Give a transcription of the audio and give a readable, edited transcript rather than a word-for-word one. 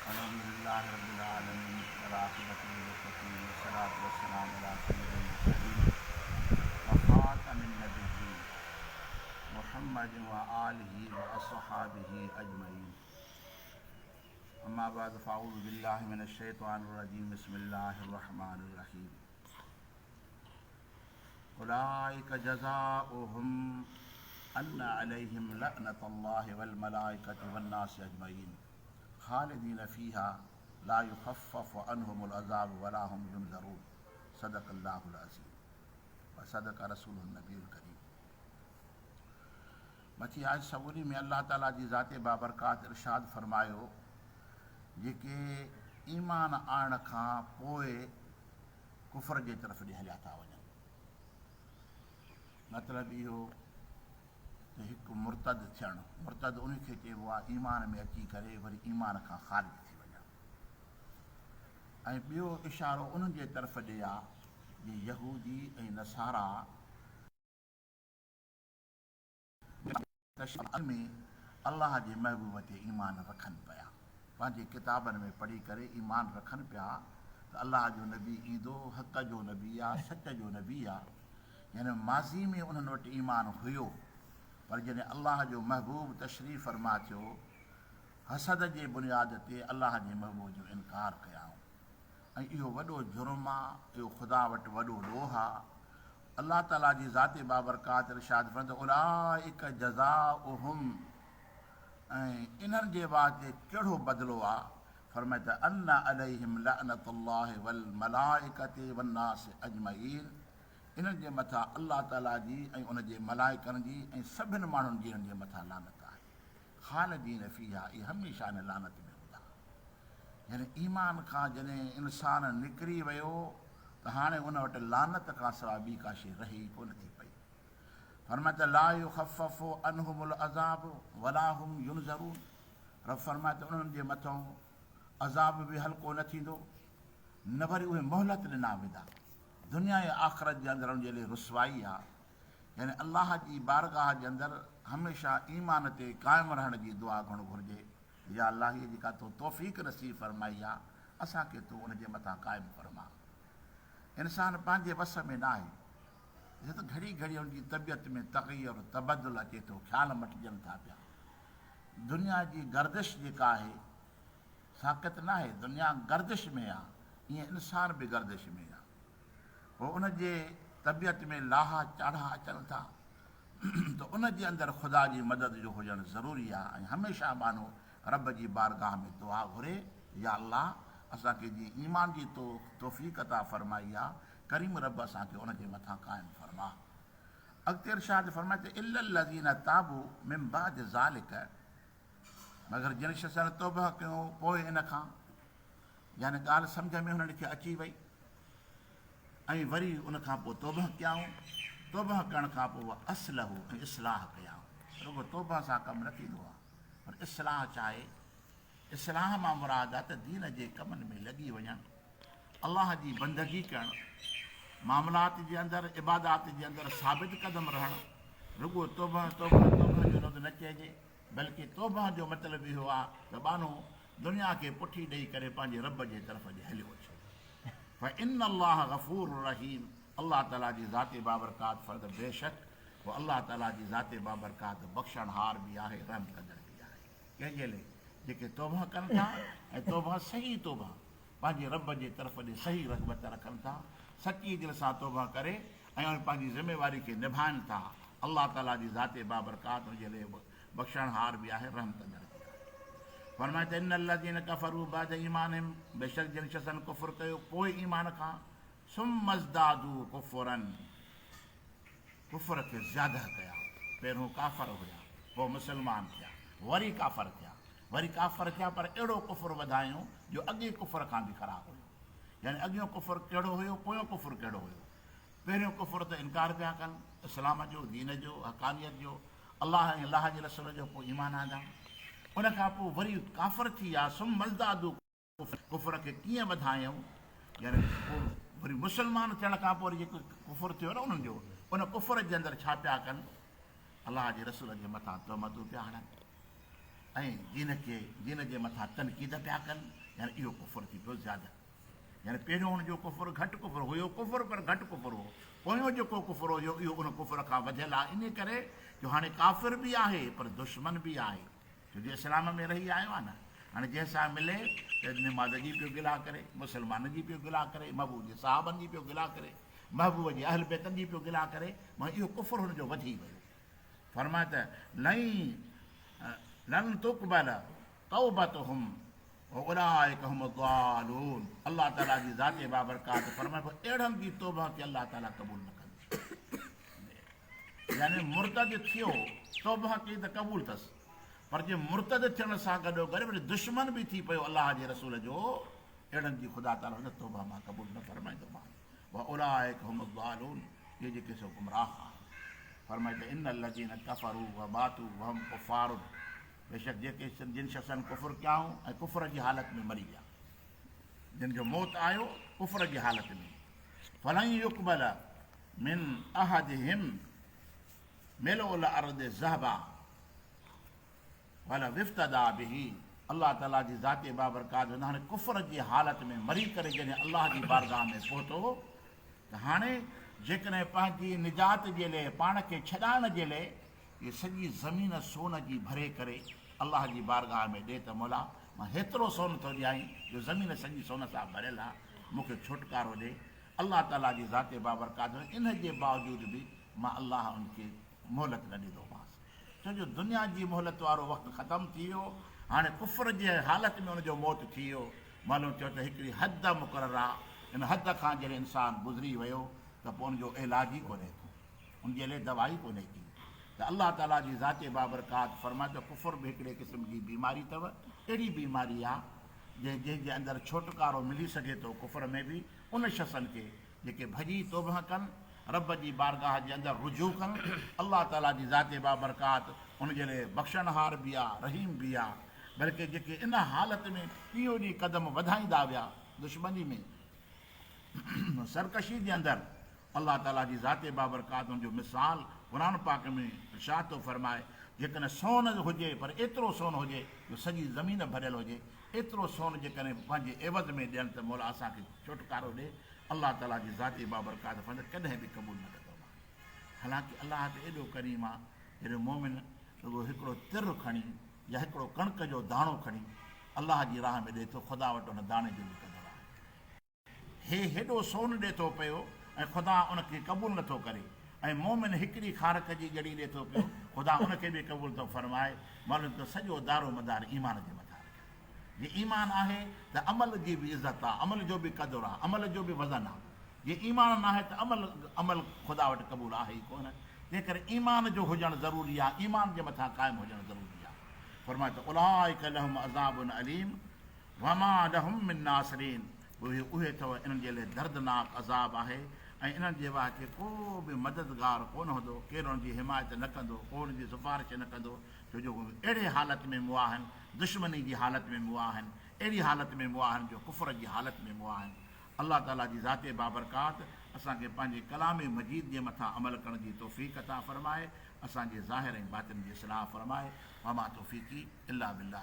अल्हम्दुलिल्लाहि रब्बिल आलमीन वल-आक़िबतु लिल-मुत्तक़ीन वस्सलातु वस्सलामु अला सय्यिदिल मुरसलीन व ख़ातमिन नबिय्यीन मुहम्मदिन व आलिहि व अस्हाबिहि अजमईन। अम्मा बअद फ़अऊज़ु बिल्लाहि मिनश शैतानिर रजीम। बिस्मिल्लाहिर रहमानिर रहीम। उलाइका जज़ाओहुम अन्न अलैहिम लअनतुल्लाहि वल मलाइकति वन नासि अजमईन खालिदीन फ़ीहा ला युख़फ़फ़ु अन्हुमुल अज़ाब वला हुम युनज़रून। सदक़ल्लाहुल अज़ीम व सदक़ रसूलुन नबीयुल करीम। मथी आज सबूरी में अल्लाह ताला जी ज़ाते बाबरकात इरशाद फरमायो जेके ईमान आणण खां पोइ कुफ़र जे तरफ़ ॾे हलिया था वञनि। मतिलबु इहो त हिकु मुर्तद थियणु, मुर्तद उन खे चइबो आहे ईमान में अची करे वरी ईमान खां ख़ारिज थी वञणु। ऐं ॿियो इशारो उन्हनि जे तरफ़ ॾे आहे जे यहूदी ऐं नसारा में अलाह जे महबूब ते ईमान रखनि पिया, पंहिंजे किताबनि में पढ़ी करे ईमान रखनि पिया त अलाह जो नबी ईंदो, हक़ जो नबी आहे, सच जो नबी आहे। यानी माज़ी में उन्हनि वटि ईमान हुयो, पर जॾहिं अलाह जो महबूब तशरीफ़ फरमा थियो, हसद जे बुनियाद ते अलाह जे महबूब जो इनकार कयाऊं। ऐं इहो वॾो जुर्म आहे, इहो ख़ुदा वटि वॾो ॾोह आहे। अल्लाह ताला जी ज़ाते बाबरकात इरशाद फरमाए उलाइका जज़ाउहुम, ऐं इन्हनि जे वास्ते कहिड़ो बदिलो आहे। फरमाए त अन्न अलैहिम लअनतुल्लाहि वल मलाइकति वन नासि अजमईन, इन्हनि जे मथां अल्लाह ताला जी ऐं उन जे मलाइकनि जी ऐं सभिनि माण्हुनि जी इन्हनि जे मथां लानत आहे। ख़ालिदीन फ़ीहा, इहे हमेशह इन लानत में हूंदा। यानी ईमान खां जॾहिं इंसानु निकिरी वियो त हाणे उन वटि लानत खां सवाइ ॿी का शइ रही ई कोन थी पई। फरमाए त ला युख़फ़फ़ु अन्हुमुल अज़ाब वला हुम युनज़रून। रब फरमाए त उन्हनि जे मथां अज़ाब बि हल्को न थींदो, न वरी उहे मोहलत ॾिना वेंदा। दुनिया ऐं आख़िरत जे अंदरि उनजे लाइ रुसवाई आहे। यानी अलाह जी बारगाह जे अंदरि हमेशह ईमान ते क़ाइमु रहण जी दुआ घणो घुरिजे। या अलाह हीअ जेका तो तौफ़ीक़ नसीब फरमाई आहे, असांखे तूं उनजे मथां क़ाइमु फरमा। इंसानु पंहिंजे वस में न आहे, ॾिसो त घड़ी घड़ी उनजी तबियत में तग़य्युर तबदुल अचे थो, ख़्याल मटिजनि था पिया। दुनिया जी गर्दिश जेका आहे साक़त न आहे, दुनिया गर्दिश में आहे, ईअं इंसान बि गर्दिश में आहे। पोइ उनजे तबियत में लाहा चाढ़ा अचनि था त उनजे अंदरि ख़ुदा जी मदद जो हुजणु ज़रूरी आहे। ऐं हमेशह माण्हू रब जी बारगाह में दुआ घुरे, या अल्लाह असांखे जीअं ईमान जी तौफ़ीक़ अता फरमाई आहे, करीम रब असांखे उनजे मथां क़ाइमु फरमा। अॻिते इरशाद फरमाए त इल्लल लज़ीन ताबू मिन बाद ज़ालिक, मगर जिन शख़्सनि तौबह कयूं पोइ इन खां, यानी ॻाल्हि सम्झ में हुननि खे अची वई ऐं वरी उनखां पोइ तौबह कयाऊं, तौबह करण खां पोइ असलहू ऐं इस्लाह कयाऊं। रुगो तौबह सां कमु न थींदो आहे, पर इस्लाह चाहे, इस्लाह मां मुराद आहे त दीन जे कमनि में लॻी वञणु, अलाह जी बंदगी करणु, मामलात जे अंदरि इबादात जे अंदरि साबित क़दम रहणु। रुगो तौबह तौबह तौबह जो लफ़्ज़ न चइजे, बल्कि तौबह जो मतिलबु इहो आहे त बानो दुनिया खे पुठी ॾेई करे पंहिंजे रब जे तरफ़ ॾे हलियो अचे। फ़इन अल्लाह गफ़ूर रहीम, अल्लाह ताला जी ज़ाते बाबरकात फ़र्द बेशक पोइ अल्लाह ताला जी ज़ाते बाबरकात बख़्शणहार बि आहे, रहम कंदड़ बि आहे। कंहिंजे लाइ जेके तौबह कनि था, ऐं तौबह सही तौबह पंहिंजे रब जे तरफ़ ॾे सही रग़बत रखनि था, सची दिलि सां तौबह करे ऐं पंहिंजी ज़िमेवारी खे निभाइनि था, अल्लाह ताला जी ज़ाते बाबरकात उनजे लाइ बख़्शणहार बि आहे, रहम कंदड़ बि आहे। फरमाए त इन लज़ीन कफ़रू बाद ईमानिहिम, बेशक जिन शख़्सनि कुफ़ुर कयो पोइ ईमान खां, सुम्म ज़दादू कुफ़रन, कुफ़र खे ज़्यादा कया। पहिरियों काफ़र हुया, पोइ मुस्लमान थिया, वरी काफ़र थिया, वरी काफ़र थिया, पर अहिड़ो कुफ़ुर वधायूं जो अॻे कुफ़र खां बि ख़राबु हुयो। यानी अॻियों कुफ़ुर कहिड़ो हुयो, पोयों कुफ़ुर कहिड़ो हुयो। पहिरियों कुफ़ुर त इनकार पिया कनि इस्लाम जो, दीन जो, हक़ानियत जो, अलाह ऐं अलाह जे रसूल जो, पोइ ईमान आंदा। उनखां पोइ वरी काफ़र थी विया, सुम मज़दादू कुफ़र खे कीअं वधायूं। यानी पोइ वरी मुस्लमान थियण खां पोइ वरी जेको कुफ़ुर थियो न उन्हनि जो, उन कुफ़ुर जे अंदरि छा पिया कनि, अलाह जे रसूल जे मथां तहमतूं पिया हणनि। ऐं दीन जे मथां तनक़ीद पिया कनि, यानी इहो कुफुर थी पियो ज़्यादा। यानी पहिरियों हुनजो कुफुर घटि कुफुर हुयो, कुफुर पर घटि कुफुर हो। पोयों जेको कुफुर हुयो इहो उन कुफुर खां वधियल आहे। इन करे जो हाणे काफ़िर बि आहे पर दुश्मन बि आहे, छो जो इस्लाम में रही आयो आहे न। हाणे जंहिंसां मिले त निमाज़ जी पियो गिला करे, मुस्लमान जी पियो गिला करे, महबूब जे साहबनि जी पियो गिला करे, महबूब जे अहल बैतनि जी पियो गिला करे, मां इहो कुफुर हुनजो वधी वियो। फरमाए त लन तुक़बल तौबतुहुम वउलाइक हुम ज़ालिमून। अल्लाह ताला जी ज़ाते बाबरकात फरमाए पोइ अहिड़नि जी तौबा खे अल्लाह ताला क़बूल न कंदो। यानी मुर्तद थियो तौबा कई त क़बूल अथसि, पर जे मुर्तद थियण सां गॾो गॾु वरी दुश्मन बि थी पियो अलाह जे रसूल जो, अहिड़नि जी ख़ुदा ताला न तौबा मां क़बूल न फरमाईंदोमांइ। वउलाइक हुम ज़ालिमून, इहे जेके सो गुमराह आहिनि। फरमाए त इन लज़ीन कफ़रू व मातू वहम कुफ़ारुन, बेशक जेके जिन शख़्सनि कुफुर कयाऊं ऐं कुफर जी हालत में मरी विया, जिन जो मौत आयो कुफर जी हालत में, फलन युक़बल मिन अहदिहिम मिलउल अर्द ज़हबा वला विफ्तदा बिही। अल्लाह ताला जी ज़ाते बाबरकात हाणे कुफर जी हालत में मरी करे जॾहिं अल्लाह जी बारगाह में पहुतो त हाणे जेकॾहिं पंहिंजी निजात जे लाइ, पाण खे छॾाइण जे लाइ इहे सॼी ज़मीन सोन जी भरे करे अल्लाह जी बारगाह में ॾे त मौला मां हेतिरो सोन थो ॾियाई जो ज़मीन सॼी सोन सां भरियल आहे, मूंखे छुटकारो ॾे। अल्लाह ताला जी ज़ाते बाबरकात इन जे बावजूदि बि मां अल्लाह उनखे मोहलत न ॾींदोमांसि, छो जो दुनिया जी मोहलत वारो वक़्तु ख़तमु थी वियो। हाणे कुफर जे हालत में हुनजो मौत थी वियो। मालूम थियो त हिकिड़ी हद मुक़ररु आहे, इन हद खां जॾहिं इंसानु गुज़री वियो त पोइ उनजो इलाज ई कोन्हे को, उनजे लाइ दवाई कोन्हे की। त अल्लाह ताला जी ज़ाते बाबरकात फरमाए त कुफुर बि हिकिड़े क़िस्म जी बीमारी अथव, अहिड़ी बीमारी आहे जंहिंजे अंदरि छुटकारो मिली सघे थो कुफर में बि उन शख़्सनि खे जेके भॼी तौबा कनि, रब जी बारगाह जे अंदरि रुजू कनि। अल्लाह ताला जी ज़ाते बाबरकात उनजे लाइ बख़्शनहार बि आहे, रहीम बि आहे। बल्कि जेके इन हालत में ॾींहों ॾींहुं क़दम वधाईंदा विया दुश्मनी में, सरकशी जे अंदरि, अल्लाह ताला जी ज़ाते बाबरकात उनजो मिसाल क़ुरान पाक में इरशाद थो फरमाए, जेकॾहिं सोन हुजे पर एतिरो सोन हुजे जो सॼी ज़मीन भरियल हुजे, एतिरो सोन जेकॾहिं पंहिंजे एवज़ में ॾियनि त मौला असांखे छुटकारो ॾे। अल्लाह ताला जी ज़ाते बाबरकात फरमाए कॾहिं बि क़बूल न कंदो आहे। हालांकि अल्लाह त एॾो करीम आहे, जॾहिं मोमिन रुॻो हिकिड़ो तिर खणी या हिकिड़ो कणिक जो दाणो खणी अल्लाह जी राह में ॾिए थो, ख़ुदा वटि हुन दाणे जो बि क़दुरु आहे। हे हेॾो सोन ॾिए थो पियो ऐं ख़ुदा उनखे क़बूल नथो करे, ऐं मोमिन हिकिड़ी खारक जी जड़ी ॾिए थो पियो, ख़ुदा उनखे बि क़बूल थो फरमाए। मालूम त सॼो दारो मदार ईमान जे मथां रखे। जे ईमान आहे त अमल जी बि इज़त आहे, अमल जो बि क़दुरु आहे, अमल जो बि वज़न आहे। जे ईमान न आहे त अमल ख़ुदा वटि क़बूल आहे ई कोन। तंहिं करे ईमान जो हुजणु ज़रूरी आहे, ईमान जे मथां क़ाइमु हुजणु ज़रूरी आहे। फरमाए त उलाइक लहुम अज़ाबुन अलीम वमा लहुम मिन नासिरीन, उहे अथव इन्हनि जे लाइ दर्दनाक अज़ाब आहे ऐं इन्हनि जे वास्ते को बि मददगार कोन हूंदो, केरु हुनजी हिमायत न कंदो, को हुनजी सिफ़ारिश न कंदो, छो जो अहिड़े हालत में मुआ आहिनि, दुश्मनी जी हालत में मुआ आहिनि, अहिड़ी हालत में मुआ आहिनि जो कुफर जी हालत में मुआ आहिनि। अल्लाह ताला जी ज़ाते बाबरकात असांखे पंहिंजे कलाम मजीद जे मथां अमल करण जी तौफ़ीक़ अता फरमाए, असांजे ज़ाहिर ऐं बातिन जी इस्लाह फरमाए। वमा तौफ़ीक़ी इल्ला बिल्लाह।